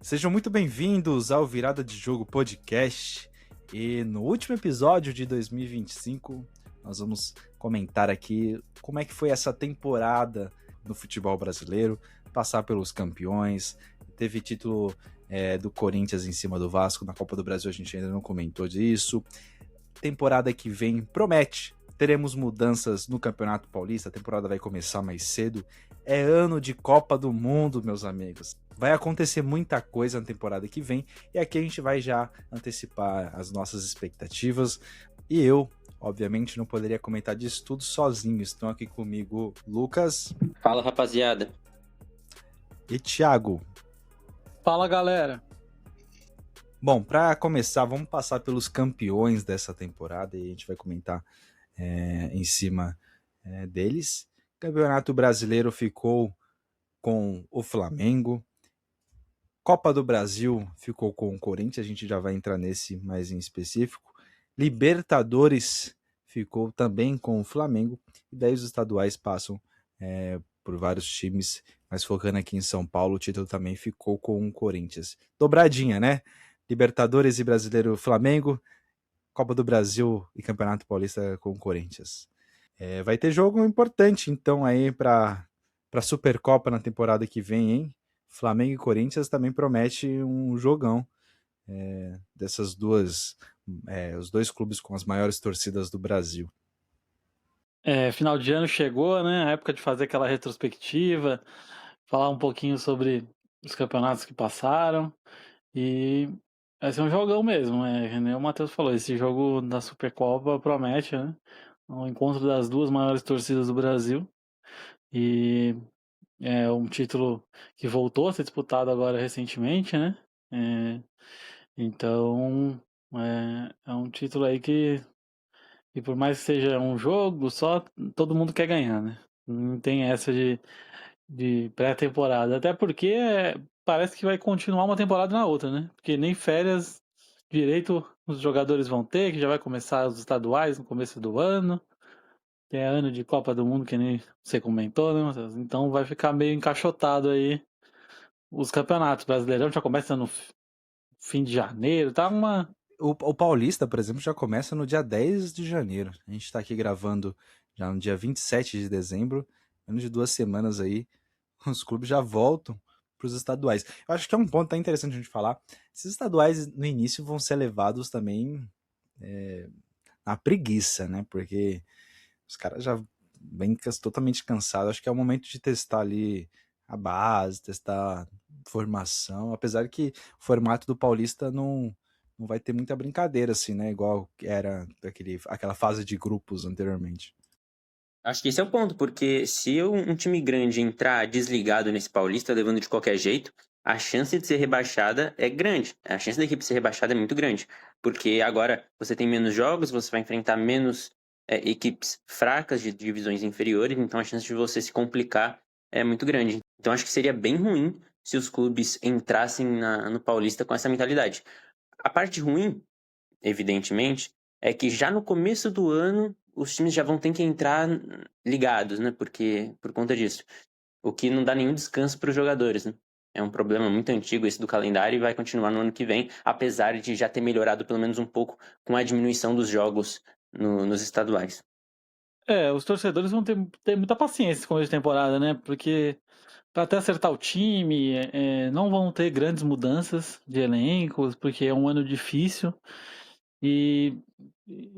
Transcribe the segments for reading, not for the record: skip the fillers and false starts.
Sejam muito bem-vindos ao Virada de Jogo Podcast. E no último episódio de 2025, nós vamos comentar aqui como é que foi essa temporada no futebol brasileiro, passar pelos campeões, teve título do Corinthians em cima do Vasco, na Copa do Brasil a gente ainda não comentou disso. Temporada que vem promete, teremos mudanças no Campeonato Paulista, a temporada vai começar mais cedo, é ano de Copa do Mundo, meus amigos. Vai acontecer muita coisa na temporada que vem e aqui a gente vai já antecipar as nossas expectativas. E eu, obviamente, não poderia comentar disso tudo sozinho. Estão aqui comigo Lucas. Fala, rapaziada. E Thiago. Fala, galera. Bom, para começar, vamos passar pelos campeões dessa temporada e a gente vai comentar em cima deles. O Campeonato Brasileiro ficou com o Flamengo. Copa do Brasil ficou com o Corinthians, a gente já vai entrar nesse mais em específico. Libertadores ficou também com o Flamengo. E daí os estaduais passam por vários times, mas focando aqui em São Paulo, o título também ficou com o Corinthians. Dobradinha, né? Libertadores e Brasileiro Flamengo, Copa do Brasil e Campeonato Paulista com o Corinthians. Vai ter jogo importante então aí para Supercopa na temporada que vem, hein? Flamengo e Corinthians também promete um jogão dessas duas, os dois clubes com as maiores torcidas do Brasil. Final de ano chegou, né? A época de fazer aquela retrospectiva, falar um pouquinho sobre os campeonatos que passaram. E vai ser um jogão mesmo, né? Que nem o Matheus falou, esse jogo da Supercopa promete, né? O encontro das duas maiores torcidas do Brasil. E é um título que voltou a ser disputado agora recentemente, né? Então, é um título aí que, e por mais que seja um jogo só, todo mundo quer ganhar, né? Não tem essa de pré-temporada. Até porque parece que vai continuar uma temporada na outra, né? Porque nem férias direito os jogadores vão ter, que já vai começar os estaduais no começo do ano. Tem ano de Copa do Mundo, que nem você comentou, né, Matheus? Então vai ficar meio encaixotado aí os campeonatos. Brasileirão já começa no fim de janeiro, tá uma... O Paulista, por exemplo, já começa no dia 10 de janeiro. A gente está aqui gravando já no dia 27 de dezembro, menos de 2 semanas aí, os clubes já voltam para os estaduais. Eu acho que é um ponto tão interessante a gente falar. Esses estaduais no início vão ser levados também na preguiça, né? Porque os caras já vêm totalmente cansados. Acho que é o momento de testar ali a base, testar formação, apesar que o formato do Paulista não vai ter muita brincadeira, assim, né? Igual era aquela fase de grupos anteriormente. Acho que esse é o ponto, porque se um time grande entrar desligado nesse Paulista, levando de qualquer jeito, a chance de ser rebaixada é grande. A chance da equipe ser rebaixada é muito grande. Porque agora você tem menos jogos, você vai enfrentar menos equipes fracas de divisões inferiores, então a chance de você se complicar é muito grande. Então acho que seria bem ruim se os clubes entrassem no Paulista com essa mentalidade. A parte ruim, evidentemente, é que já no começo do ano os times já vão ter que entrar ligados, né? Porque por conta disso. O que não dá nenhum descanso para os jogadores, né? É um problema muito antigo esse do calendário e vai continuar no ano que vem, apesar de já ter melhorado pelo menos um pouco com a diminuição dos jogos nos estaduais. Os torcedores vão ter muita paciência nesse começo de temporada, né? Porque para até acertar o time, não vão ter grandes mudanças de elencos, porque é um ano difícil. E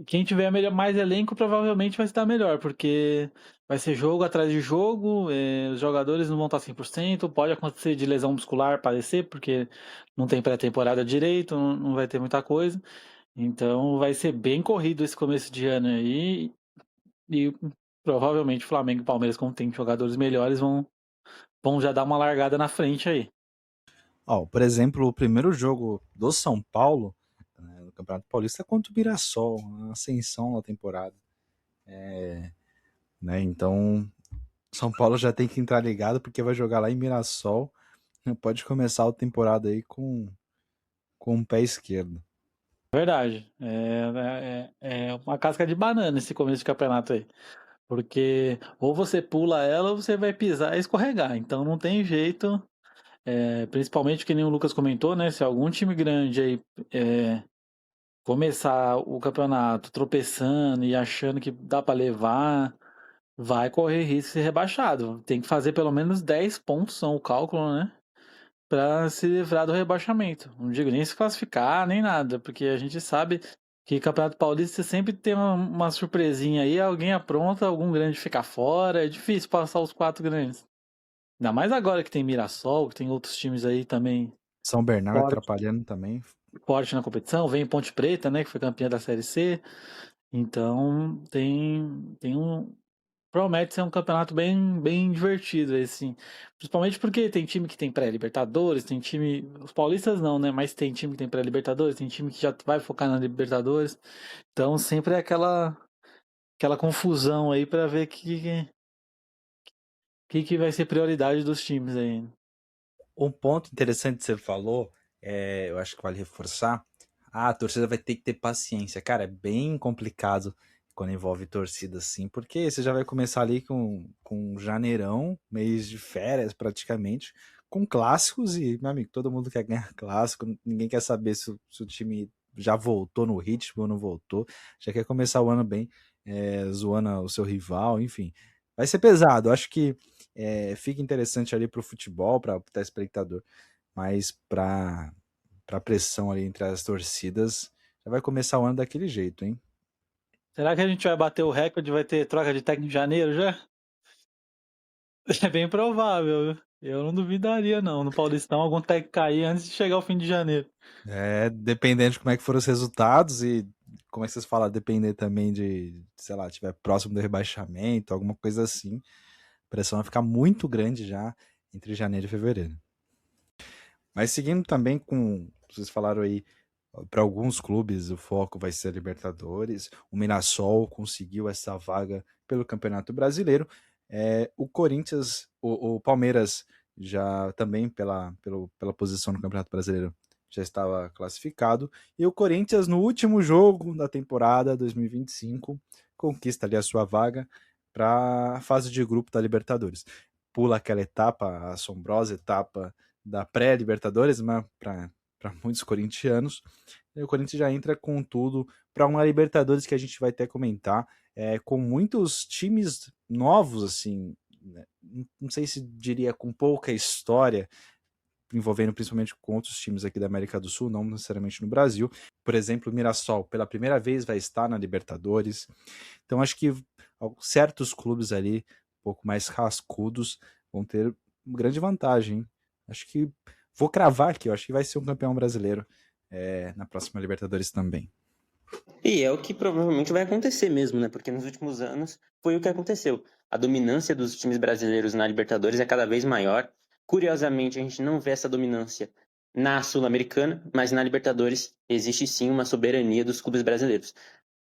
quem tiver mais elenco provavelmente vai estar melhor, porque vai ser jogo atrás de jogo, os jogadores não vão estar 100%, pode acontecer de lesão muscular aparecer, porque não tem pré-temporada direito, não vai ter muita coisa. Então vai ser bem corrido esse começo de ano aí, e provavelmente Flamengo e Palmeiras, como tem jogadores melhores, vão já dar uma largada na frente aí. Por exemplo, o primeiro jogo do São Paulo no Campeonato Paulista é contra o Mirassol, uma ascensão na temporada. Né? Então, São Paulo já tem que entrar ligado porque vai jogar lá em Mirassol. Pode começar a temporada aí com o pé esquerdo. Verdade. É uma casca de banana esse começo de campeonato aí. Porque ou você pula ela ou você vai pisar e escorregar. Então não tem jeito. Principalmente que nem o Lucas comentou, né? Se algum time grande aí começar o campeonato tropeçando e achando que dá para levar, vai correr risco de ser rebaixado. Tem que fazer pelo menos 10 pontos, são o cálculo, né? Para se livrar do rebaixamento. Não digo nem se classificar, nem nada, porque a gente sabe que Campeonato Paulista sempre tem uma surpresinha aí, alguém apronta, algum grande fica fora, é difícil passar os 4 grandes. Ainda mais agora que tem Mirassol, que tem outros times aí também São Bernardo forte, atrapalhando também. forte na competição. Vem Ponte Preta, né, que foi campeã da Série C. Então tem um. Promete ser um campeonato bem divertido, assim. Principalmente porque tem time que tem pré-Libertadores, tem time. Os paulistas não, né? Mas tem time que tem pré-Libertadores, tem time que já vai focar na Libertadores. Então sempre é aquela confusão aí pra ver que vai ser prioridade dos times aí. Um ponto interessante que você falou, eu acho que vale reforçar, a torcida vai ter que ter paciência. Cara, é bem complicado quando envolve torcida assim, porque você já vai começar ali com janeirão, mês de férias praticamente, com clássicos e, meu amigo, todo mundo quer ganhar clássico, ninguém quer saber se o time já voltou no ritmo ou não voltou, já quer começar o ano bem, zoando o seu rival, enfim. Vai ser pesado, acho que fica interessante ali pro futebol, para o telespectador, mas para pressão ali entre as torcidas, já vai começar o ano daquele jeito, hein? Será que a gente vai bater o recorde? Vai ter troca de técnico em janeiro já? É bem provável, viu? Eu não duvidaria, não. No Paulistão, algum técnico cair antes de chegar o fim de janeiro. Dependendo de como é que foram os resultados e como é que vocês falam, depender também de, sei lá, tiver próximo do rebaixamento, alguma coisa assim, a pressão vai ficar muito grande já entre janeiro e fevereiro. Mas seguindo também com, vocês falaram aí, para alguns clubes o foco vai ser a Libertadores. O Mirassol conseguiu essa vaga pelo Campeonato Brasileiro. O Corinthians, o Palmeiras já também pela posição no Campeonato Brasileiro já estava classificado. E o Corinthians, no último jogo da temporada 2025, conquista ali a sua vaga para a fase de grupo da Libertadores. Pula aquela etapa, a assombrosa etapa da pré-Libertadores, mas para muitos corintianos. E o Corinthians já entra com tudo para uma Libertadores que a gente vai até comentar, com muitos times novos, assim, né? Não sei se diria com pouca história, envolvendo principalmente com outros times aqui da América do Sul, não necessariamente no Brasil. Por exemplo, o Mirassol, pela primeira vez, vai estar na Libertadores. Então, acho que certos clubes ali, um pouco mais rascudos, vão ter uma grande vantagem. Acho que vou cravar aqui, eu acho que vai ser um campeão brasileiro na próxima Libertadores também. E é o que provavelmente vai acontecer mesmo, né? Porque nos últimos anos foi o que aconteceu. A dominância dos times brasileiros na Libertadores é cada vez maior. Curiosamente, a gente não vê essa dominância na Sul-Americana, mas na Libertadores existe sim uma soberania dos clubes brasileiros.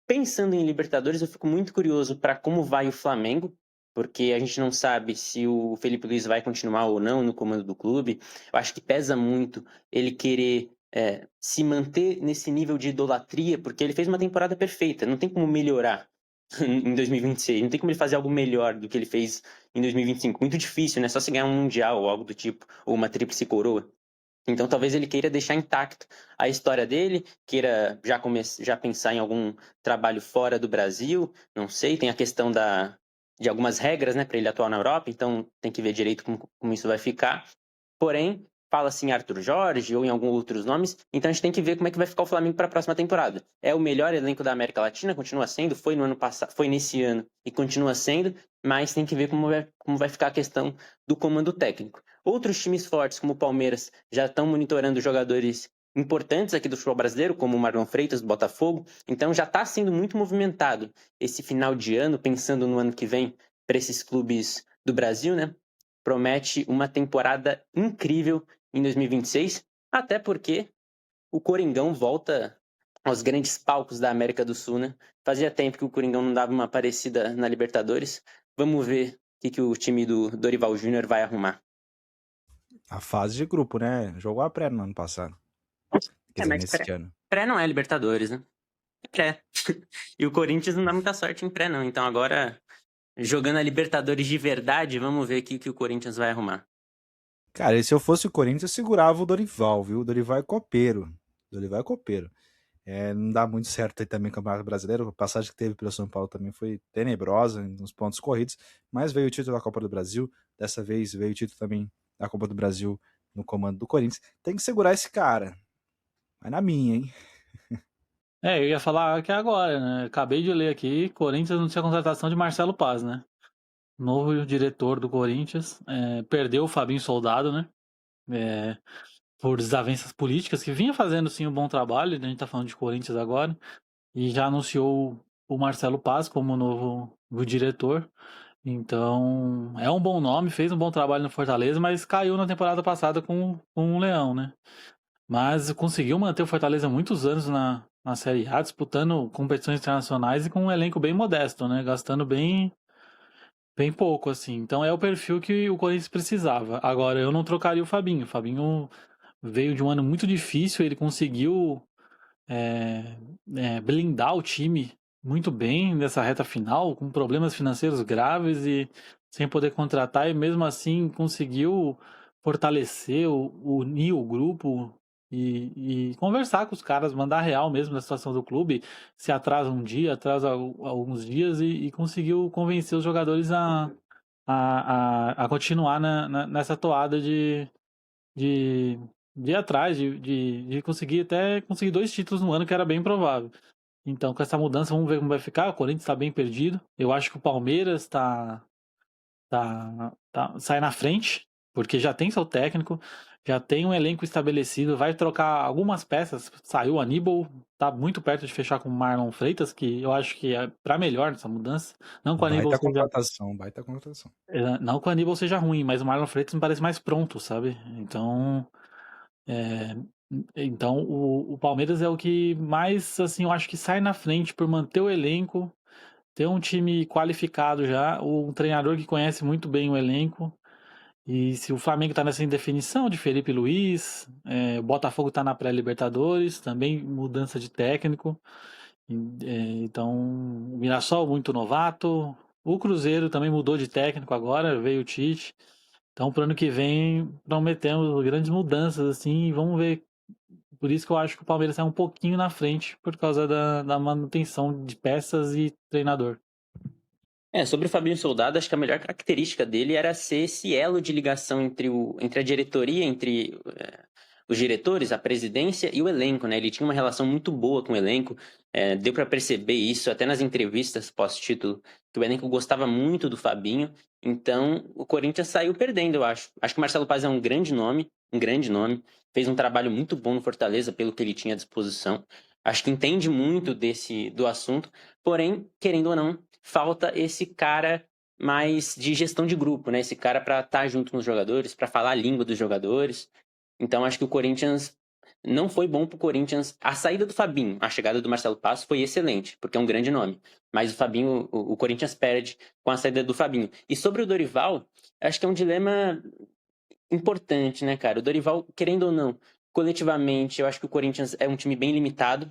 Pensando em Libertadores, eu fico muito curioso para como vai o Flamengo, porque a gente não sabe se o Felipe Luiz vai continuar ou não no comando do clube. Eu acho que pesa muito ele querer se manter nesse nível de idolatria, porque ele fez uma temporada perfeita, não tem como melhorar em 2026, não tem como ele fazer algo melhor do que ele fez em 2025. Muito difícil, né? Só se ganhar um Mundial ou algo do tipo, ou uma tríplice coroa. Então talvez ele queira deixar intacto a história dele, queira já pensar em algum trabalho fora do Brasil, não sei, tem a questão de algumas regras, né, para ele atuar na Europa, então tem que ver direito como isso vai ficar. Porém, fala-se em Arthur Jorge ou em alguns outros nomes, então a gente tem que ver como é que vai ficar o Flamengo para a próxima temporada. É o melhor elenco da América Latina, continua sendo, foi no ano passado, foi nesse ano e continua sendo, mas tem que ver como vai ficar a questão do comando técnico. Outros times fortes, como o Palmeiras, já estão monitorando jogadores importantes aqui do futebol brasileiro, como o Marlon Freitas, do Botafogo. Então já está sendo muito movimentado esse final de ano, pensando no ano que vem para esses clubes do Brasil, né? Promete uma temporada incrível em 2026, até porque o Coringão volta aos grandes palcos da América do Sul, né? Fazia tempo que o Coringão não dava uma parecida na Libertadores. Vamos ver o que o time do Dorival Júnior vai arrumar. A fase de grupo, né? Jogou a pré no ano passado. Quer dizer, Mas nesse ano. pré não é Libertadores, né? É pré. E o Corinthians não dá muita sorte em pré, não. Então agora, jogando a Libertadores de verdade, vamos ver o que o Corinthians vai arrumar. Cara, e se eu fosse o Corinthians, eu segurava o Dorival, viu? O Dorival é copeiro. O Dorival é copeiro. Não dá muito certo aí também o Campeonato Brasileiro. A passagem que teve pelo São Paulo também foi tenebrosa nos pontos corridos, mas veio o título da Copa do Brasil. Dessa vez veio o título também da Copa do Brasil no comando do Corinthians. Tem que segurar esse cara. Vai na minha, hein? Eu ia falar que é agora, né? Acabei de ler aqui, Corinthians anuncia a contratação de Marcelo Paz, né? Novo diretor do Corinthians. Perdeu o Fabinho Soldado, né? É, por desavenças políticas, que vinha fazendo sim um bom trabalho, a gente tá falando de Corinthians agora, e já anunciou o Marcelo Paz como novo diretor. Então, é um bom nome, fez um bom trabalho no Fortaleza, mas caiu na temporada passada com o Leão, né? Mas conseguiu manter o Fortaleza muitos anos na Série A, disputando competições internacionais e com um elenco bem modesto, né? Gastando bem pouco, assim. Então é o perfil que o Corinthians precisava. Agora, eu não trocaria o Fabinho. O Fabinho veio de um ano muito difícil, ele conseguiu é, blindar o time muito bem nessa reta final, com problemas financeiros graves e sem poder contratar, e mesmo assim conseguiu fortalecer, unir o grupo e conversar com os caras, mandar real mesmo da situação do clube, se atrasa um dia, atrasa alguns dias e conseguiu convencer os jogadores a continuar nessa toada de, de ir atrás, de conseguir até conseguir 2 títulos no ano, que era bem provável. Então, com essa mudança, vamos ver como vai ficar. O Corinthians está bem perdido. Eu acho que o Palmeiras sai na frente, porque já tem seu técnico, já tem um elenco estabelecido, vai trocar algumas peças. Saiu o Aníbal, tá muito perto de fechar com o Marlon Freitas, que eu acho que é para melhor nessa mudança. Não que o Aníbal Baita seja contratação, baita contratação. não que o Aníbal seja ruim, mas o Marlon Freitas me parece mais pronto, sabe? É, então o Palmeiras é o que mais, assim, eu acho que sai na frente por manter o elenco, ter um time qualificado já, um treinador que conhece muito bem o elenco. E se o Flamengo está nessa indefinição de Felipe Luiz, o Botafogo está na pré-Libertadores, também mudança de técnico. Então, o Mirassol muito novato. O Cruzeiro também mudou de técnico agora, veio o Tite. Então, para o ano que vem, prometemos grandes mudanças, assim, e vamos ver. Por isso que eu acho que o Palmeiras está um pouquinho na frente, por causa da manutenção de peças e treinador. Sobre o Fabinho Soldado, acho que a melhor característica dele era ser esse elo de ligação entre a diretoria, entre os diretores, a presidência e o elenco, né? Ele tinha uma relação muito boa com o elenco, deu para perceber isso até nas entrevistas pós-título, que o elenco gostava muito do Fabinho, então o Corinthians saiu perdendo, eu acho. Acho que o Marcelo Paz é um grande nome, fez um trabalho muito bom no Fortaleza pelo que ele tinha à disposição. Acho que entende muito do assunto, porém, querendo ou não, falta esse cara mais de gestão de grupo, né? Esse cara para estar junto com os jogadores, para falar a língua dos jogadores. Então acho que o Corinthians não foi bom pro Corinthians. A saída do Fabinho, a chegada do Marcelo Passo foi excelente, porque é um grande nome. Mas o Fabinho, o Corinthians perde com a saída do Fabinho. E sobre o Dorival, acho que é um dilema importante, né, cara? O Dorival, querendo ou não, coletivamente, eu acho que o Corinthians é um time bem limitado.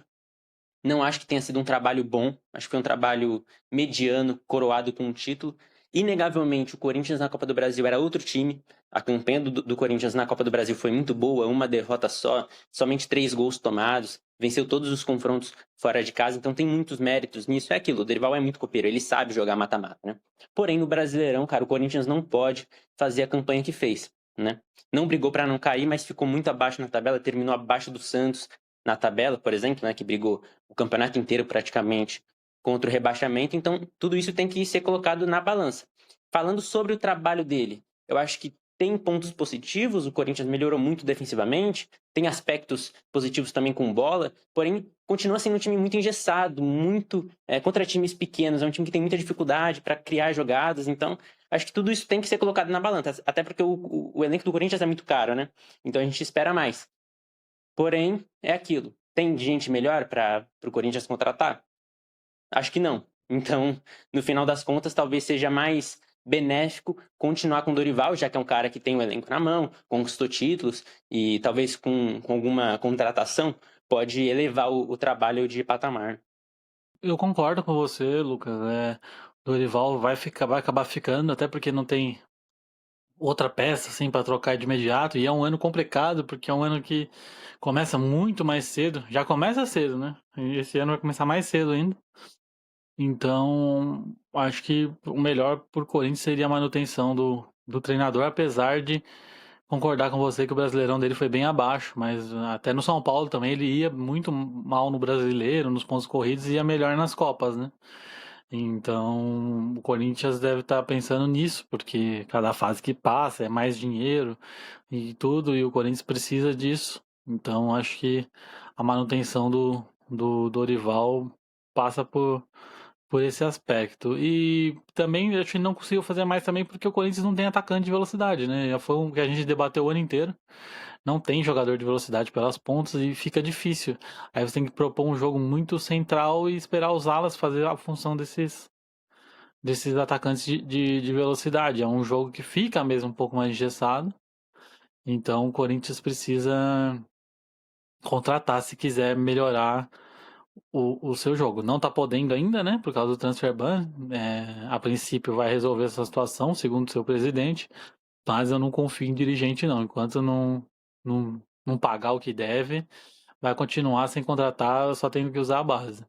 Não acho que tenha sido um trabalho bom. Acho que foi um trabalho mediano, coroado com um título. Inegavelmente, o Corinthians na Copa do Brasil era outro time. A campanha do Corinthians na Copa do Brasil foi muito boa, uma derrota só, somente 3 gols tomados, venceu todos os confrontos fora de casa, então tem muitos méritos nisso. É aquilo, o Dorival é muito copeiro, ele sabe jogar mata-mata, né? Porém, no Brasileirão, cara, o Corinthians não pode fazer a campanha que fez, né? Não brigou para não cair, mas ficou muito abaixo na tabela, terminou abaixo do Santos na tabela, por exemplo, né, que brigou o campeonato inteiro praticamente contra o rebaixamento. Então, tudo isso tem que ser colocado na balança. Falando sobre o trabalho dele, eu acho que tem pontos positivos, o Corinthians melhorou muito defensivamente, tem aspectos positivos também com bola, porém continua sendo um time muito engessado, muito contra times pequenos, é um time que tem muita dificuldade para criar jogadas, então acho que tudo isso tem que ser colocado na balança, até porque o elenco do Corinthians é muito caro, né? Então a gente espera mais. Porém, é aquilo. Tem gente melhor para o Corinthians contratar? Acho que não. Então, no final das contas, talvez seja mais benéfico continuar com o Dorival, já que é um cara que tem o elenco na mão, conquistou títulos e talvez com alguma contratação pode elevar o trabalho de patamar. Eu concordo com você, Lucas. Dorival vai acabar ficando, até porque não tem outra peça, assim, para trocar de imediato. E é um ano complicado, porque é um ano que começa muito mais cedo. Já começa cedo, né? E esse ano vai começar mais cedo ainda. Então, acho que o melhor por Corinthians seria a manutenção do treinador, apesar de concordar com você que o Brasileirão dele foi bem abaixo, mas até no São Paulo também ele ia muito mal no Brasileiro, nos pontos corridos, e ia melhor nas Copas, né? Então, o Corinthians deve estar pensando nisso, porque cada fase que passa é mais dinheiro e tudo, e o Corinthians precisa disso. Então, acho que a manutenção do Dorival passa por esse aspecto. E também acho que não conseguiu fazer mais também porque o Corinthians não tem atacante de velocidade, né? Já foi o que a gente debateu o ano inteiro. Não tem jogador de velocidade pelas pontas e fica difícil. Aí você tem que propor um jogo muito central e esperar os alas fazer a função desses atacantes de velocidade. É um jogo que fica mesmo um pouco mais engessado. Então o Corinthians precisa contratar se quiser melhorar o seu jogo. Não tá podendo ainda, né? Por causa do transfer ban. A princípio vai resolver essa situação, segundo o seu presidente. Mas eu não confio em dirigente, não. Enquanto não pagar o que deve, vai continuar sem contratar, só tendo que usar a base.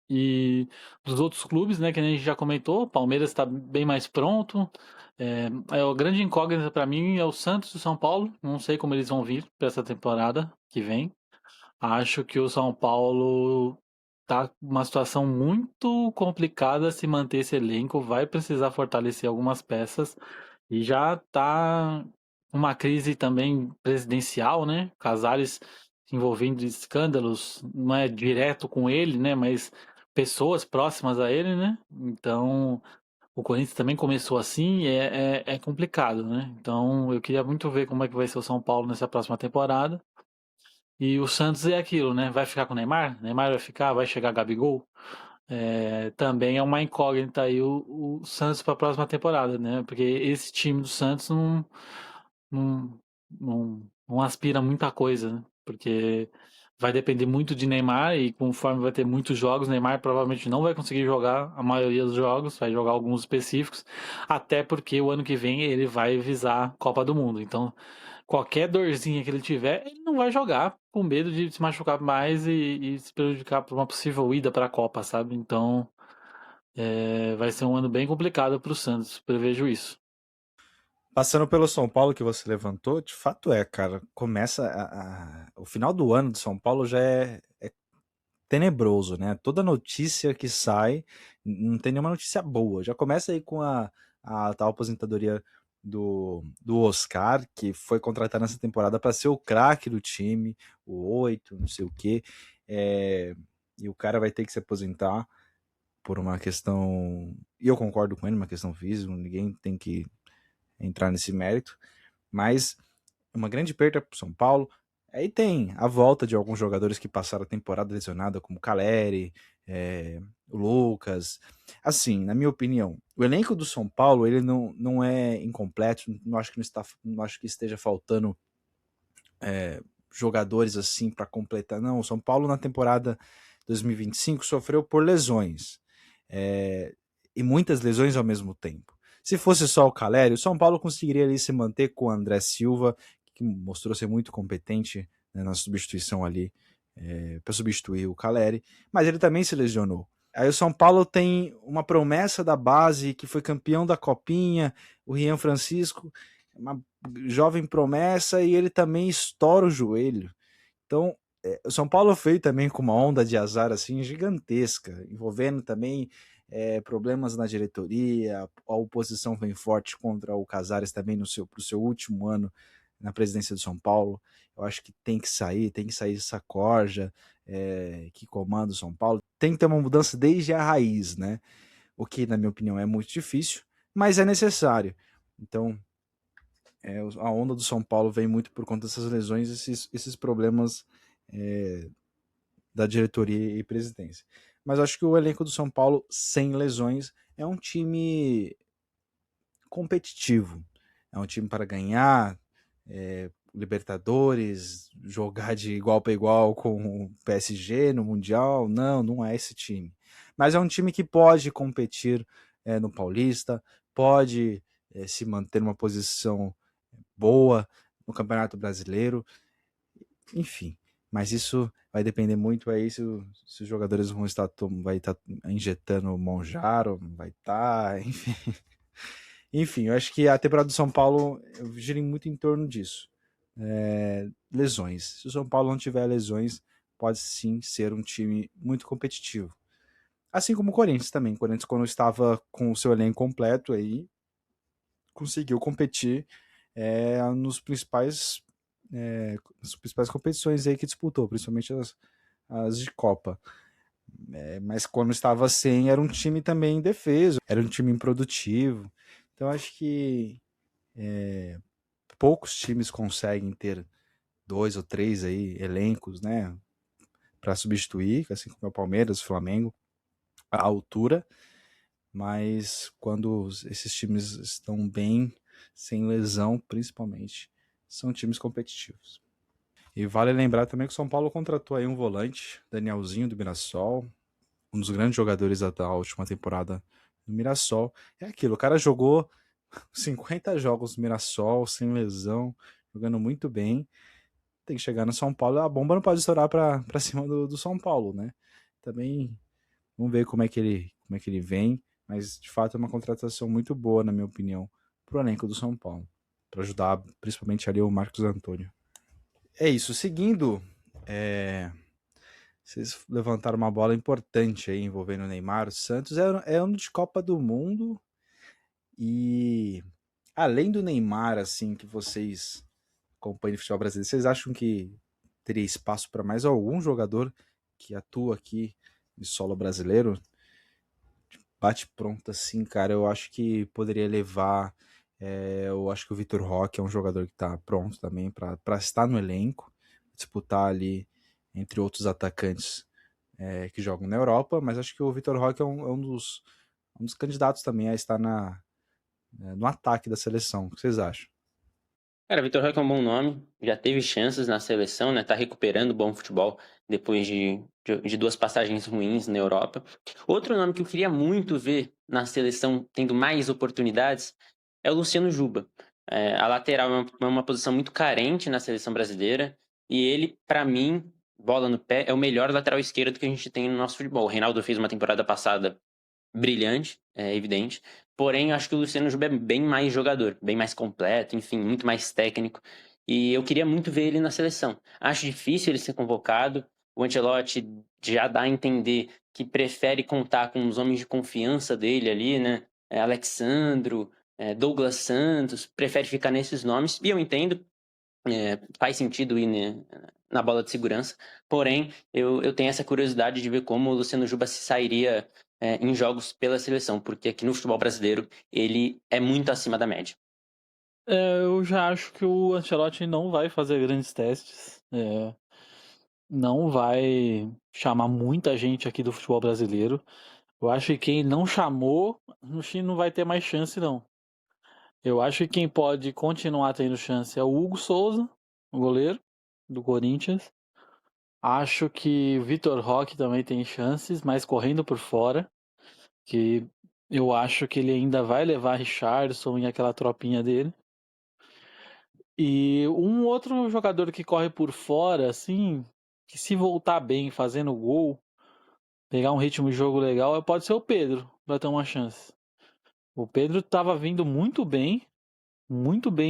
E dos outros clubes, né, que a gente já comentou, o Palmeiras está bem mais pronto. A grande incógnita para mim é o Santos e o São Paulo. Não sei como eles vão vir para essa temporada que vem. Acho que o São Paulo tá uma situação muito complicada se manter esse elenco, vai precisar fortalecer algumas peças e já tá uma crise também presidencial, né? Casares se envolvendo em escândalos, não é direto com ele, né? Mas pessoas próximas a ele, né? Então o Corinthians também começou assim e é complicado, né? Então eu queria muito ver como é que vai ser o São Paulo nessa próxima temporada. E o Santos é aquilo, né? Vai ficar com o Neymar? Neymar vai ficar? Vai chegar Gabigol? Também é uma incógnita aí o Santos para a próxima temporada, né? Porque esse time do Santos não, não aspira muita coisa, né? Porque vai depender muito de Neymar e conforme vai ter muitos jogos, Neymar provavelmente não vai conseguir jogar a maioria dos jogos, vai jogar alguns específicos, até porque o ano que vem ele vai visar Copa do Mundo. Então, qualquer dorzinha que ele tiver, ele não vai jogar com medo de se machucar mais e se prejudicar por uma possível ida para a Copa, sabe? Então, vai ser um ano bem complicado para o Santos, prevejo isso. Passando pelo São Paulo que você levantou, de fato cara. Começa o final do ano do São Paulo já é tenebroso, né? Toda notícia que sai, não tem nenhuma notícia boa. Já começa aí com a tal aposentadoria do Oscar, que foi contratado nessa temporada para ser o craque do time, o 8, não sei o quê. E o cara vai ter que se aposentar por uma questão. E eu concordo com ele, uma questão física, ninguém tem que entrar nesse mérito, mas uma grande perda para o São Paulo. Aí tem a volta de alguns jogadores que passaram a temporada lesionada, como o Caleri, o Lucas. Assim, na minha opinião, o elenco do São Paulo ele não é incompleto. Não acho que esteja faltando jogadores assim para completar. Não, o São Paulo na temporada 2025 sofreu por lesões. E muitas lesões ao mesmo tempo. Se fosse só o Caleri, o São Paulo conseguiria ali se manter com o André Silva, que mostrou ser muito competente, né, na substituição ali, para substituir o Caleri, mas ele também se lesionou. Aí o São Paulo tem uma promessa da base que foi campeão da Copinha, o Rian Francisco, uma jovem promessa, e ele também estoura o joelho. Então, o São Paulo veio também com uma onda de azar assim gigantesca, envolvendo também problemas na diretoria. A oposição vem forte contra o Casares também pro seu último ano na presidência do São Paulo. Eu acho que tem que sair essa corja que comanda o São Paulo. Tem que ter uma mudança desde a raiz, né? O que, na minha opinião, é muito difícil, mas é necessário. Então, a onda do São Paulo vem muito por conta dessas lesões, esses problemas da diretoria e presidência. Mas acho que o elenco do São Paulo, sem lesões, é um time competitivo. É um time para ganhar Libertadores, jogar de igual para igual com o PSG no Mundial. Não é esse time. Mas é um time que pode competir no Paulista, pode se manter numa posição boa no Campeonato Brasileiro, enfim. Mas isso vai depender muito aí se os jogadores vão estar vai estar injetando Monjaro, vai estar, enfim. Enfim, eu acho que a temporada do São Paulo gira muito em torno disso. Lesões. Se o São Paulo não tiver lesões, pode sim ser um time muito competitivo. Assim como o Corinthians também. O Corinthians, quando estava com o seu elenco completo, aí conseguiu competir nos principais nas principais competições aí que disputou, principalmente as de Copa. Mas quando estava sem, era um time também indefeso, era um time improdutivo. Então acho que poucos times conseguem ter 2 ou 3 aí elencos, né, para substituir, assim como é o Palmeiras, o Flamengo, a altura. Mas quando esses times estão bem, sem lesão, principalmente, são times competitivos. E vale lembrar também que o São Paulo contratou aí um volante, Danielzinho do Mirassol, um dos grandes jogadores da última temporada no Mirassol. É aquilo, o cara jogou 50 jogos no Mirassol, sem lesão, jogando muito bem. Tem que chegar no São Paulo, a bomba não pode estourar para cima do São Paulo, né? Também vamos ver como é que ele vem, mas de fato é uma contratação muito boa, na minha opinião, para o elenco do São Paulo, para ajudar principalmente ali o Marcos Antônio. É isso, seguindo, vocês levantaram uma bola importante aí envolvendo o Neymar. O Santos é ano de Copa do Mundo e além do Neymar, assim, que vocês acompanham o futebol brasileiro, vocês acham que teria espaço para mais algum jogador que atua aqui em solo brasileiro? Bate pronto assim, cara, eu acho que poderia levar. Eu acho que o Vitor Roque é um jogador que está pronto também para estar no elenco, disputar ali entre outros atacantes que jogam na Europa, mas acho que o Vitor Roque é um dos candidatos também a estar no ataque da seleção. O que vocês acham? Cara, Vitor Roque é um bom nome, já teve chances na seleção, né? Tá recuperando bom futebol depois de duas passagens ruins na Europa. Outro nome que eu queria muito ver na seleção tendo mais oportunidades é o Luciano Juba. A lateral é uma posição muito carente na seleção brasileira e ele, para mim, bola no pé, é o melhor lateral esquerdo que a gente tem no nosso futebol. O Reinaldo fez uma temporada passada brilhante, é evidente. Porém, eu acho que o Luciano Juba é bem mais jogador, bem mais completo, enfim, muito mais técnico. E eu queria muito ver ele na seleção. Acho difícil ele ser convocado. O Ancelotti já dá a entender que prefere contar com os homens de confiança dele ali, né? Alexandro, Douglas Santos, prefere ficar nesses nomes. E eu entendo, faz sentido ir, né, na bola de segurança. Porém, eu tenho essa curiosidade de ver como o Luciano Juba se sairia em jogos pela seleção, porque aqui no futebol brasileiro ele é muito acima da média. Eu já acho que o Ancelotti não vai fazer grandes testes. Não vai chamar muita gente aqui do futebol brasileiro. Eu acho que quem não chamou, no Chile não vai ter mais chance, não. Eu acho que quem pode continuar tendo chance é o Hugo Souza, o goleiro do Corinthians. Acho que o Vitor Roque também tem chances, mas correndo por fora. Que eu acho que ele ainda vai levar Richarlison e aquela tropinha dele. E um outro jogador que corre por fora, assim, que se voltar bem fazendo gol, pegar um ritmo de jogo legal, pode ser o Pedro, vai ter uma chance. O Pedro estava vindo muito bem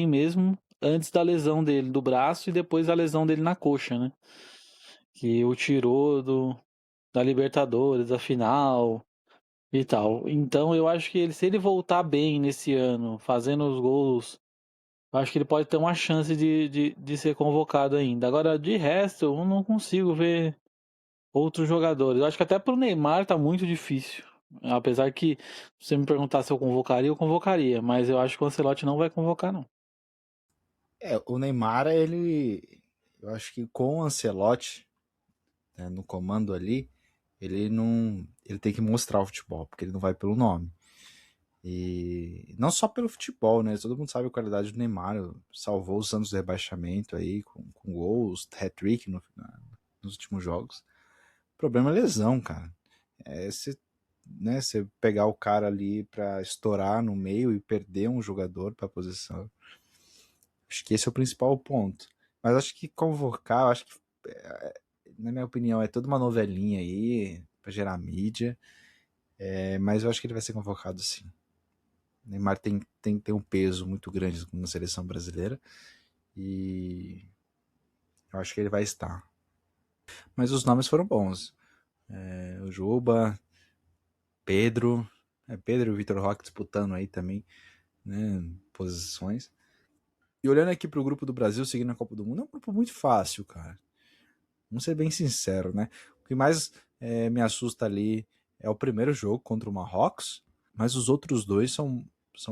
mesmo, antes da lesão dele do braço e depois da lesão dele na coxa, né? Que o tirou da Libertadores, da final e tal. Então eu acho que se ele voltar bem nesse ano, fazendo os gols, eu acho que ele pode ter uma chance de ser convocado ainda. Agora, de resto, eu não consigo ver outros jogadores. Eu acho que até pro Neymar tá muito difícil. Apesar que, se você me perguntar se eu convocaria. Mas eu acho que o Ancelotti não vai convocar, não. O Neymar, ele. Eu acho que com o Ancelotti, né, no comando ali, ele não. Ele tem que mostrar o futebol, porque ele não vai pelo nome. E não só pelo futebol, né? Todo mundo sabe a qualidade do Neymar. Salvou os Santos do rebaixamento aí, com gols, hat-trick nos últimos jogos. O problema é lesão, cara. Você né, você pegar o cara ali para estourar no meio e perder um jogador para a posição. Acho que esse é o principal ponto. Mas acho que convocar, acho que, na minha opinião, é toda uma novelinha aí para gerar mídia. Mas eu acho que ele vai ser convocado sim. O Neymar tem um peso muito grande na seleção brasileira e eu acho que ele vai estar. Mas os nomes foram bons. O Juba, Pedro, Pedro e o Vitor Roque disputando aí também, né, posições. E olhando aqui pro grupo do Brasil, seguindo a Copa do Mundo, é um grupo muito fácil, cara. Vamos ser bem sincero, né? O que mais me assusta ali é o primeiro jogo contra o Marrocos, mas os outros dois são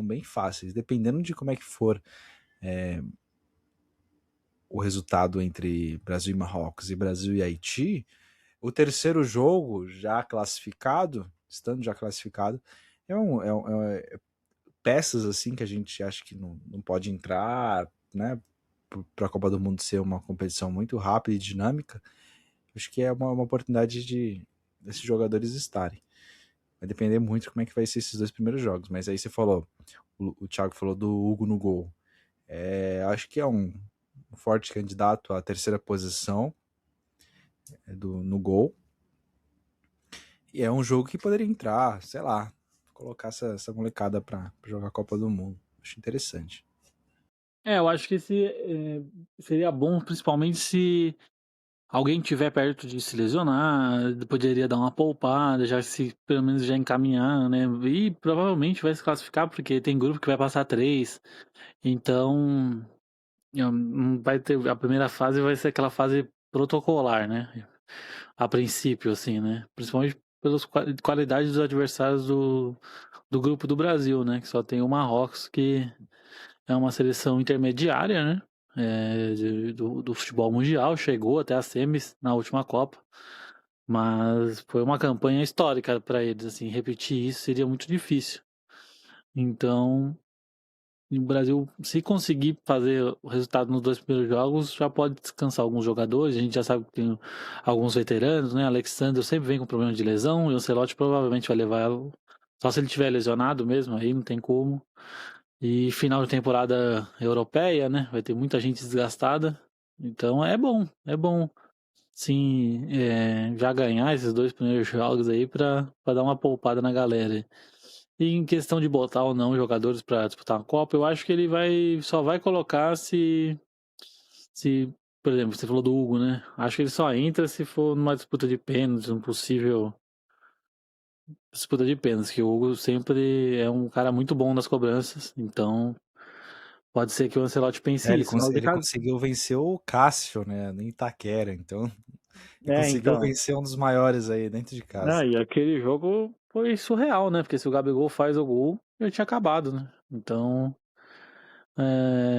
bem fáceis. Dependendo de como é que for o resultado entre Brasil e Marrocos e Brasil e Haiti, o terceiro jogo, já classificado, estando já classificado, é peças assim que a gente acha que não pode entrar, né? Para a Copa do Mundo ser uma competição muito rápida e dinâmica, acho que é uma oportunidade desses jogadores estarem. Vai depender muito como é que vai ser esses dois primeiros jogos. Mas aí você falou, o Thiago falou do Hugo no gol. Acho que é um forte candidato à terceira posição no gol. E é um jogo que poderia entrar, sei lá, colocar essa molecada pra jogar a Copa do Mundo. Acho interessante. Eu acho que seria bom, principalmente se alguém tiver perto de se lesionar, poderia dar uma poupada, já se pelo menos já encaminhar, né? E provavelmente vai se classificar, porque tem grupo que vai passar 3. Então, vai ter, a primeira fase vai ser aquela fase protocolar, né? A princípio, assim, né? Principalmente pelas qualidades dos adversários do grupo do Brasil, né? Que só tem o Marrocos, que é uma seleção intermediária, né? Do futebol mundial, chegou até as semis na última Copa, mas foi uma campanha histórica para eles, assim, repetir isso seria muito difícil. Então, o Brasil, se conseguir fazer o resultado nos 2 primeiros jogos, já pode descansar alguns jogadores. A gente já sabe que tem alguns veteranos, né? Alexandre sempre vem com problema de lesão, e o Ancelotti provavelmente vai levar ela. Só se ele tiver lesionado mesmo, aí não tem como. E final de temporada europeia, né? Vai ter muita gente desgastada. Então é bom, sim, já ganhar esses 2 primeiros jogos aí pra dar uma poupada na galera. E em questão de botar ou não jogadores pra disputar uma Copa, eu acho que ele só vai colocar se, por exemplo, você falou do Hugo, né? Acho que ele só entra se for numa disputa de pênaltis, um possível disputa de pênaltis, que o Hugo sempre é um cara muito bom nas cobranças, então pode ser que o Ancelotti pense isso. Ele conseguiu vencer o Cássio, né? Nem Itaquera, então ele conseguiu Então. vencer um dos maiores aí dentro de casa. E aquele jogo foi surreal, né? Porque se o Gabigol faz o gol, já tinha acabado, né? Então.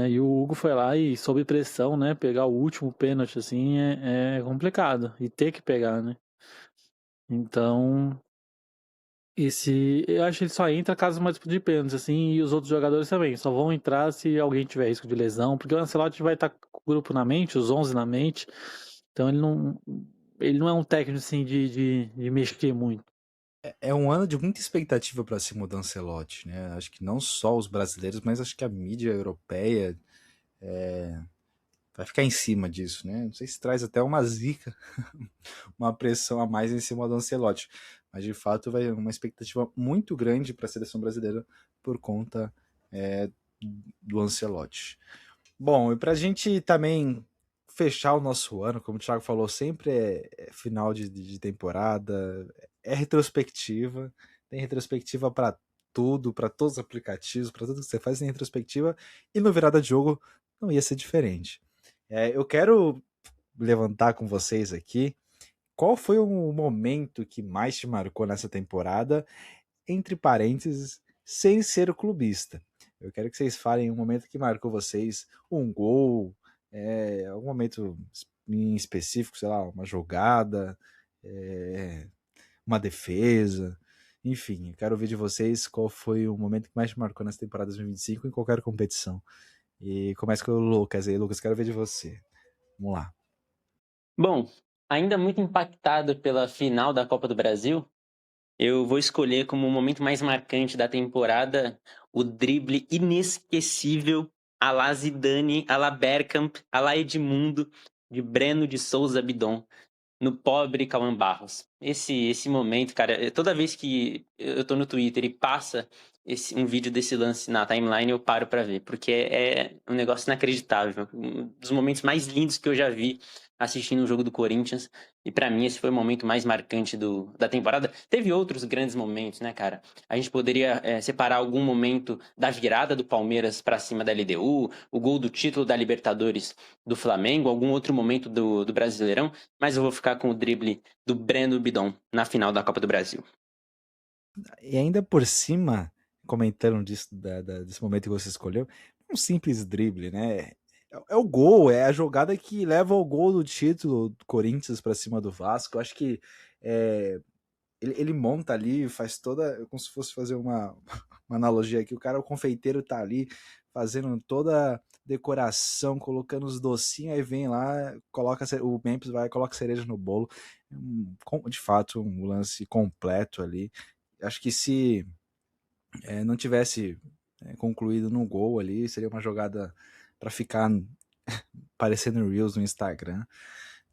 E o Hugo foi lá e, sob pressão, né? Pegar o último pênalti, assim, é complicado. E ter que pegar, né? Então. Eu acho que ele só entra caso uma disputa de pênaltis, assim, e os outros jogadores também. Só vão entrar se alguém tiver risco de lesão, porque o Ancelotti vai estar com o grupo na mente, os 11 na mente. Então ele não é um técnico, assim, de mexer muito. É um ano de muita expectativa para cima do Ancelotti, né? Acho que não só os brasileiros, mas acho que a mídia europeia vai ficar em cima disso, né? Não sei se traz até uma zica, uma pressão a mais em cima do Ancelotti, mas de fato vai uma expectativa muito grande para a seleção brasileira por conta do Ancelotti. Bom, e para a gente também fechar o nosso ano, como o Thiago falou, sempre é final de temporada, é retrospectiva, tem retrospectiva para tudo, para todos os aplicativos, para tudo que você faz tem retrospectiva, e no virada de jogo não ia ser diferente. Eu quero levantar com vocês aqui qual foi o momento que mais te marcou nessa temporada, entre parênteses, sem ser clubista. Eu quero que vocês falem um momento que marcou vocês, um gol, algum momento em específico, sei lá, uma jogada, uma defesa, enfim, eu quero ouvir de vocês qual foi o momento que mais te marcou nessa temporada 2025 em qualquer competição. E começa com o Lucas aí, Lucas, quero ver de você. Vamos lá. Bom, ainda muito impactado pela final da Copa do Brasil, Eu vou escolher como o momento mais marcante da temporada o drible inesquecível à la Zidane, à la Bergkamp, à la Edmundo, de Breno de Souza Bidon no pobre Cauã Barros. Esse momento, cara, toda vez que eu tô no Twitter e passa um vídeo desse lance na timeline, eu paro pra ver, porque é um negócio inacreditável. Um dos momentos mais lindos que eu já vi assistindo um jogo do Corinthians. E pra mim esse foi o momento mais marcante da temporada. Teve outros grandes momentos, né, cara? A gente poderia separar algum momento da virada do Palmeiras pra cima da LDU, o gol do título da Libertadores do Flamengo, algum outro momento do Brasileirão, mas eu vou ficar com o drible do Breno Bidon na final da Copa do Brasil. E ainda por cima, comentando disso, desse momento que você escolheu, um simples drible, né? É o gol, é a jogada que leva ao gol do título do Corinthians para cima do Vasco. Eu acho que é, ele monta ali, faz toda. Como se fosse fazer uma analogia aqui. O cara, o confeiteiro, tá ali fazendo toda a decoração, colocando os docinhos, aí vem lá, o Memphis vai e coloca cereja no bolo. De fato, um lance completo ali. Acho que se não tivesse concluído no gol ali, seria uma jogada para ficar parecendo Reels no Instagram,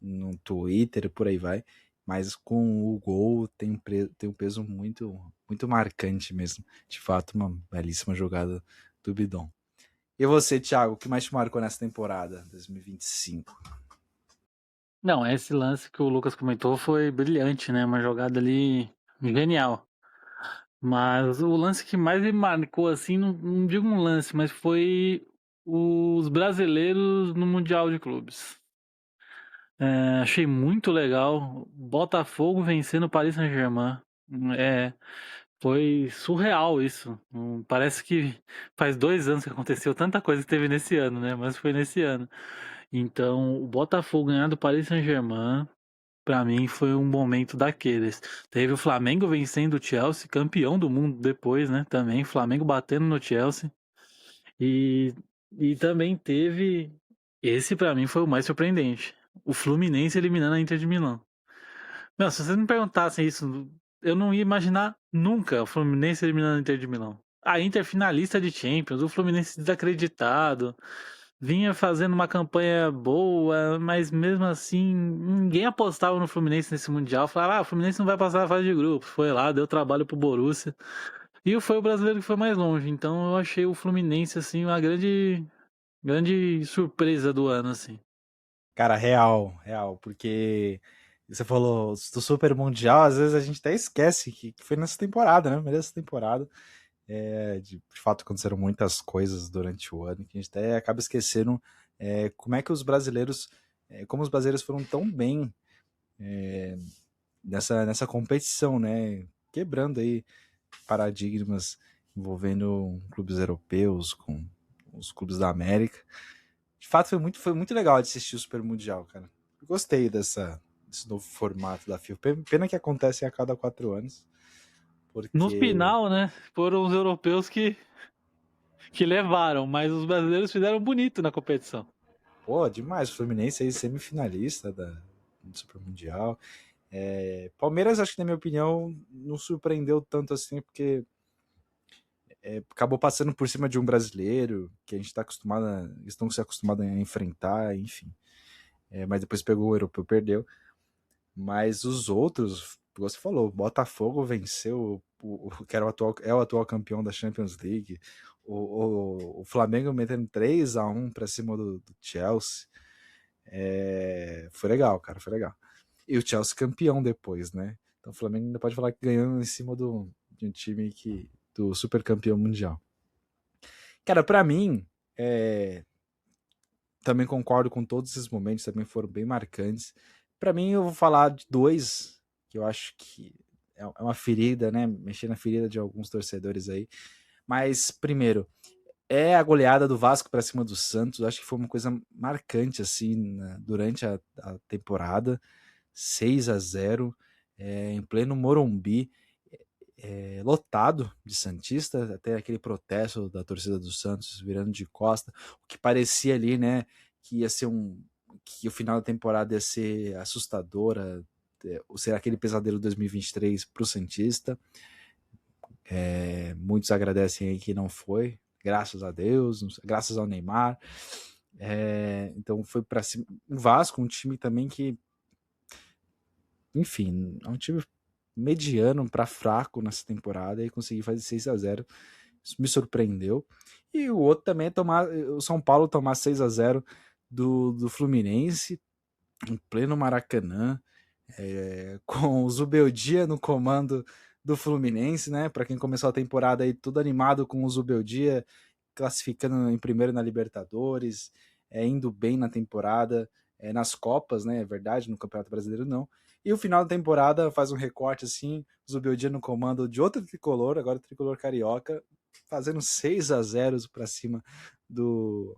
no Twitter, por aí vai. Mas com o gol tem um peso muito, muito marcante mesmo. De fato, uma belíssima jogada do Bidon. E você, Thiago, o que mais te marcou nessa temporada 2025? Não, esse lance que o Lucas comentou foi brilhante, né? Uma jogada ali genial. Mas o lance que mais me marcou, assim, não digo um lance, mas foi os brasileiros no Mundial de Clubes. Achei muito legal. Botafogo vencendo o Paris Saint-Germain. É, foi surreal isso. Parece que faz 2 anos que aconteceu tanta coisa que teve nesse ano, né? Mas foi nesse ano. Então, o Botafogo ganhar do Paris Saint-Germain, pra mim, foi um momento daqueles. Teve o Flamengo vencendo o Chelsea, campeão do mundo depois, né? Também, Flamengo batendo no Chelsea. E, e também teve. Esse pra mim foi o mais surpreendente. O Fluminense eliminando a Inter de Milão. Meu, se vocês me perguntassem isso, eu não ia imaginar nunca o Fluminense eliminando a Inter de Milão. A Inter finalista de Champions, o Fluminense desacreditado, vinha fazendo uma campanha boa, mas mesmo assim, ninguém apostava no Fluminense nesse Mundial. Falava, o Fluminense não vai passar a fase de grupo. Foi lá, deu trabalho pro Borussia. E foi o brasileiro que foi mais longe. Então eu achei o Fluminense, assim, uma grande surpresa do ano, assim. Cara, real, real, porque você falou do Super Mundial, às vezes a gente até esquece que foi nessa temporada, né? Nessa temporada. De fato, aconteceram muitas coisas durante o ano que a gente até acaba esquecendo como é que os brasileiros, como os brasileiros foram tão bem nessa competição, né? Quebrando aí paradigmas envolvendo clubes europeus com os clubes da América. De fato, foi muito legal de assistir o Super Mundial, cara. Eu gostei desse novo formato da FIFA. Pena que acontece a cada 4 anos, No porque final, né, foram os europeus que levaram, mas os brasileiros fizeram bonito na competição. pô, demais, o Fluminense aí semifinalista do Super Mundial. Palmeiras, acho que na minha opinião, não surpreendeu tanto assim, porque acabou passando por cima de um brasileiro, que a gente está acostumado, estão se acostumados a enfrentar, enfim. Mas depois pegou o europeu, perdeu. Mas os outros, como você falou, Botafogo venceu que era o atual campeão da Champions League. O Flamengo metendo 3-1 para cima do Chelsea. Foi legal, cara, foi legal. E o Chelsea campeão depois, né? Então o Flamengo ainda pode falar que ganhou em cima de um time do super campeão mundial. Cara, para mim, também concordo com todos esses momentos, também foram bem marcantes. Para mim, eu vou falar de dois que eu acho que é uma ferida, né? Mexer na ferida de alguns torcedores aí. Mas, primeiro, é a goleada do Vasco para cima do Santos. Acho que foi uma coisa marcante, assim, durante a temporada. 6-0, em pleno Morumbi, lotado de Santista, até aquele protesto da torcida do Santos virando de costa, o que parecia ali, né, que ia ser que o final da temporada ia ser assustadora, ser aquele pesadelo 2023 para o Santista. Muitos agradecem aí que não foi, graças a Deus, graças ao Neymar. Então foi para cima. O Vasco, um time também que, enfim, é um time mediano para fraco nessa temporada e conseguir fazer 6-0. Isso me surpreendeu. E o outro também é o São Paulo tomar 6-0 do Fluminense em pleno Maracanã, com o Zubeldia no comando do Fluminense, né? Para quem começou a temporada aí tudo animado com o Zubeldia classificando em primeiro na Libertadores, indo bem na temporada, nas Copas, né? É verdade, no Campeonato Brasileiro não. E o final da temporada faz um recorte assim, o Zubeldia no comando de outro tricolor, agora o tricolor carioca, fazendo 6-0 para cima do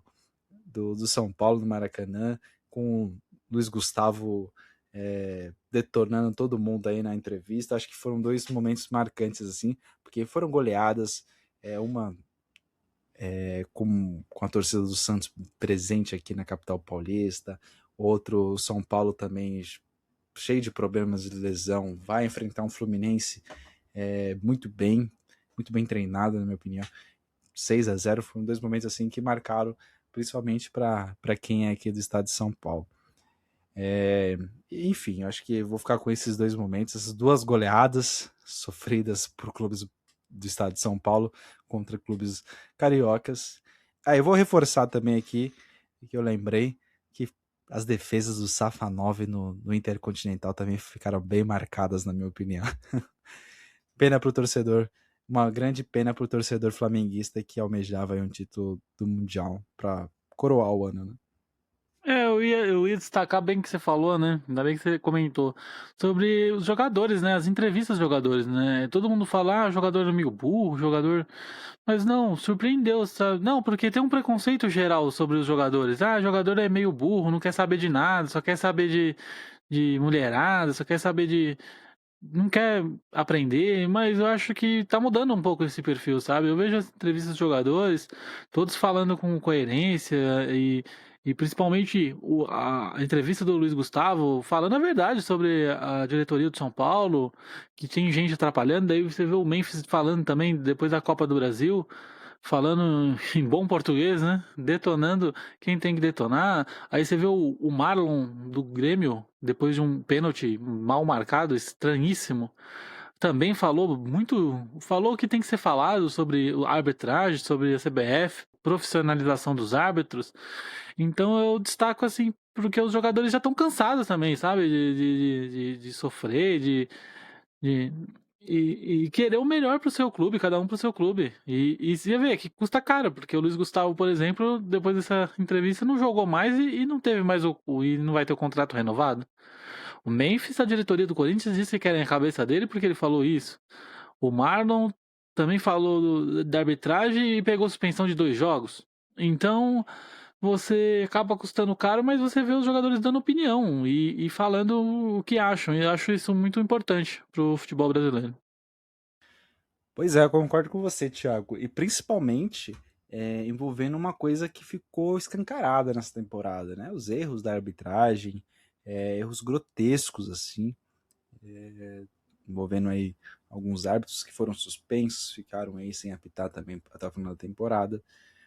São Paulo no Maracanã, com o Luiz Gustavo detonando todo mundo aí na entrevista. Acho que foram 2 momentos marcantes, assim, porque foram goleadas, uma com a torcida do Santos presente aqui na capital paulista, outro São Paulo também cheio de problemas de lesão, vai enfrentar um Fluminense muito bem treinado, na minha opinião. 6-0 foram 2 momentos assim que marcaram, principalmente para quem é aqui do estado de São Paulo. Enfim, acho que vou ficar com esses 2 momentos, essas 2 goleadas sofridas por clubes do estado de São Paulo contra clubes cariocas. Eu vou reforçar também aqui, que eu lembrei, que as defesas do Safanov no Intercontinental também ficaram bem marcadas, na minha opinião. Pena pro torcedor, uma grande pena pro torcedor flamenguista que almejava um título do Mundial para coroar o ano, né? Eu ia destacar bem o que você falou, né? Ainda bem que você comentou. Sobre os jogadores, né? As entrevistas dos jogadores, né? Todo mundo fala, jogador é meio burro, jogador. Mas não, surpreendeu, sabe? Não, porque tem um preconceito geral sobre os jogadores. Jogador é meio burro, não quer saber de nada, só quer saber de mulherada, só quer saber de. Não quer aprender, mas eu acho que tá mudando um pouco esse perfil, sabe? Eu vejo as entrevistas dos jogadores, todos falando com coerência e principalmente a entrevista do Luiz Gustavo falando a verdade sobre a diretoria do São Paulo, que tem gente atrapalhando, daí você vê o Memphis falando também depois da Copa do Brasil, falando em bom português, né? Detonando quem tem que detonar. Aí você vê o Marlon do Grêmio, depois de um pênalti mal marcado, estranhíssimo, também falou o que tem que ser falado sobre a arbitragem, sobre a CBF, profissionalização dos árbitros. Então eu destaco assim, porque os jogadores já estão cansados também, sabe? De sofrer, de, e querer o melhor pro seu clube, cada um pro seu clube. E você vê que custa caro, porque o Luiz Gustavo, por exemplo, depois dessa entrevista, não jogou mais e não teve mais e não vai ter o contrato renovado. O Memphis, a diretoria do Corinthians, disse que querem a cabeça dele porque ele falou isso. O Marlon também falou da arbitragem e pegou suspensão de 2 jogos. Então, você acaba custando caro, mas você vê os jogadores dando opinião e falando o que acham. E eu acho isso muito importante pro futebol brasileiro. Pois é, eu concordo com você, Thiago. E principalmente envolvendo uma coisa que ficou escancarada nessa temporada, né? Os erros da arbitragem, erros grotescos, assim, envolvendo aí alguns árbitros que foram suspensos, ficaram aí sem apitar também até o final da temporada.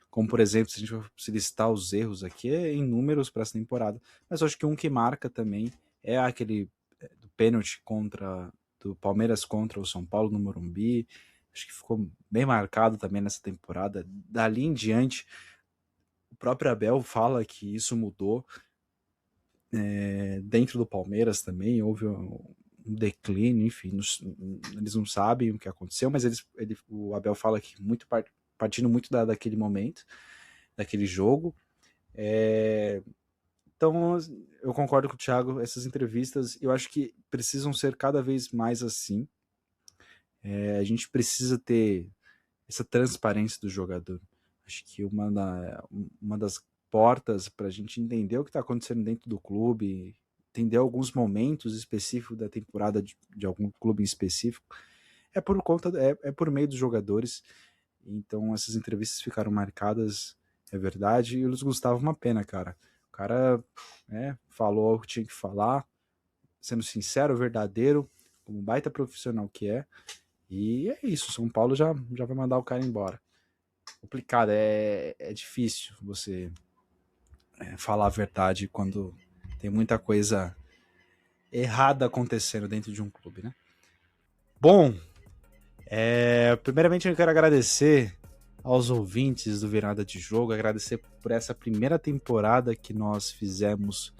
Como, por exemplo, se a gente for se listar os erros aqui, em números para essa temporada. Mas eu acho que um que marca também é aquele do pênalti do Palmeiras contra o São Paulo no Morumbi. Acho que ficou bem marcado também nessa temporada. Dali em diante, o próprio Abel fala que isso mudou. Dentro do Palmeiras também houve um declínio, enfim, eles não sabem o que aconteceu, mas o Abel fala que partindo muito daquele momento, daquele jogo. Então, eu concordo com o Thiago, essas entrevistas, eu acho que precisam ser cada vez mais assim. A gente precisa ter essa transparência do jogador. Acho que uma das portas para a gente entender o que está acontecendo dentro do clube, entender alguns momentos específicos da temporada de algum clube em específico, é por meio dos jogadores. Então essas entrevistas ficaram marcadas, é verdade. E o Luiz Gustavo, uma pena, cara. O cara falou o que tinha que falar, sendo sincero, verdadeiro, como um baita profissional que é. E é isso, São Paulo já vai mandar o cara embora. Complicado, é difícil você falar a verdade quando tem muita coisa errada acontecendo dentro de um clube, né? Bom, primeiramente eu quero agradecer aos ouvintes do Virada de Jogo, agradecer por essa primeira temporada que nós fizemos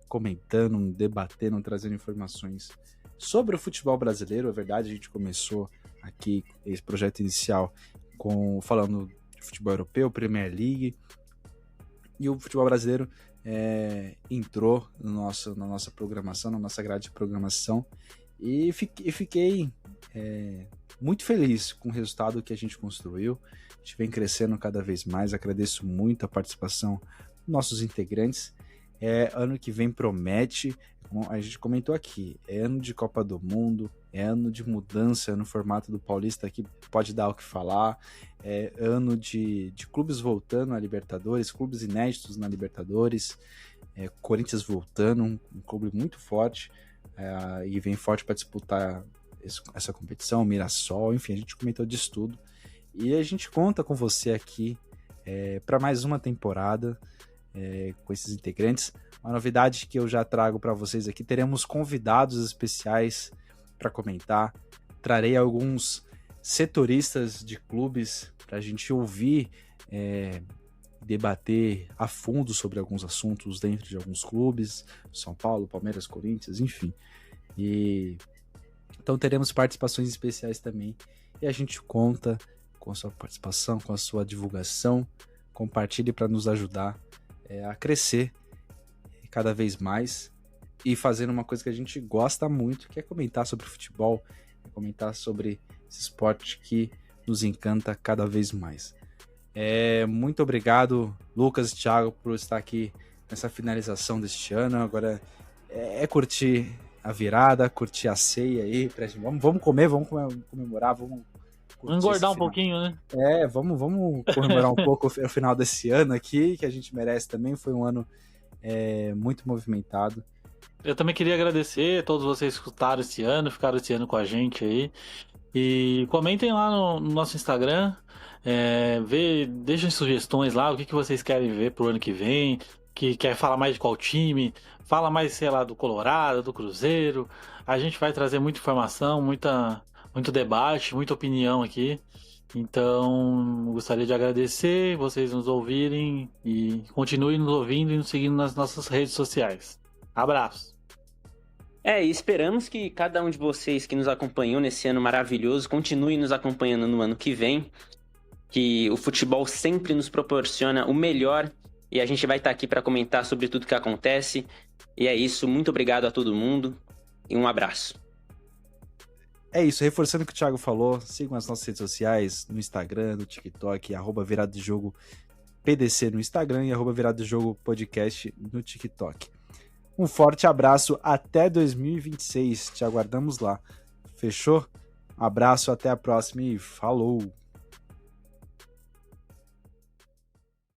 comentando, debatendo, trazendo informações sobre o futebol brasileiro. É verdade, a gente começou aqui esse projeto inicial falando de futebol europeu, Premier League, e o futebol brasileiro entrou na nossa programação, na nossa grade de programação, e fiquei muito feliz com o resultado que a gente construiu. A gente vem crescendo cada vez mais. Agradeço muito a participação dos nossos integrantes. Ano que vem promete, como a gente comentou aqui, é ano de Copa do Mundo, é ano de mudança no formato do Paulista, que pode dar o que falar, é ano de clubes voltando à Libertadores, clubes inéditos na Libertadores, Corinthians voltando, um clube muito forte, e vem forte para disputar essa competição, Mirassol, enfim, a gente comentou disso tudo. E a gente conta com você aqui para mais uma temporada com esses integrantes. Uma novidade que eu já trago para vocês aqui: teremos convidados especiais para comentar. Trarei alguns setoristas de clubes para a gente ouvir, debater a fundo sobre alguns assuntos dentro de alguns clubes, São Paulo, Palmeiras, Corinthians, enfim. Então teremos participações especiais também, e a gente conta com a sua participação, com a sua divulgação. Compartilhe para nos ajudar a crescer cada vez mais e fazendo uma coisa que a gente gosta muito, que é comentar sobre futebol, comentar sobre esse esporte que nos encanta cada vez mais. Muito obrigado, Lucas e Thiago, por estar aqui nessa finalização deste ano. Agora curtir a virada, curtir a ceia aí. Vamos comer, vamos comemorar, vamos engordar um pouquinho, né? Vamos comemorar um pouco o final desse ano aqui, que a gente merece também. Foi um ano muito movimentado. Eu também queria agradecer a todos vocês que escutaram esse ano, ficaram esse ano com a gente aí. E comentem lá no nosso Instagram, deixem sugestões lá, o que vocês querem ver pro ano que vem, que quer falar mais de qual time, fala mais, sei lá, do Colorado, do Cruzeiro. A gente vai trazer muita informação, muito debate, muita opinião aqui. Então, gostaria de agradecer vocês nos ouvirem e continuem nos ouvindo e nos seguindo nas nossas redes sociais. Abraço! E esperamos que cada um de vocês que nos acompanhou nesse ano maravilhoso continue nos acompanhando no ano que vem, que o futebol sempre nos proporciona o melhor e a gente vai estar aqui para comentar sobre tudo que acontece. E é isso, muito obrigado a todo mundo e um abraço. É isso, reforçando o que o Thiago falou, sigam as nossas redes sociais, no Instagram, no TikTok, @viradodejogo PDC no Instagram e @viradodejogo podcast no TikTok. Um forte abraço, até 2026, te aguardamos lá. Fechou? Abraço, até a próxima e falou!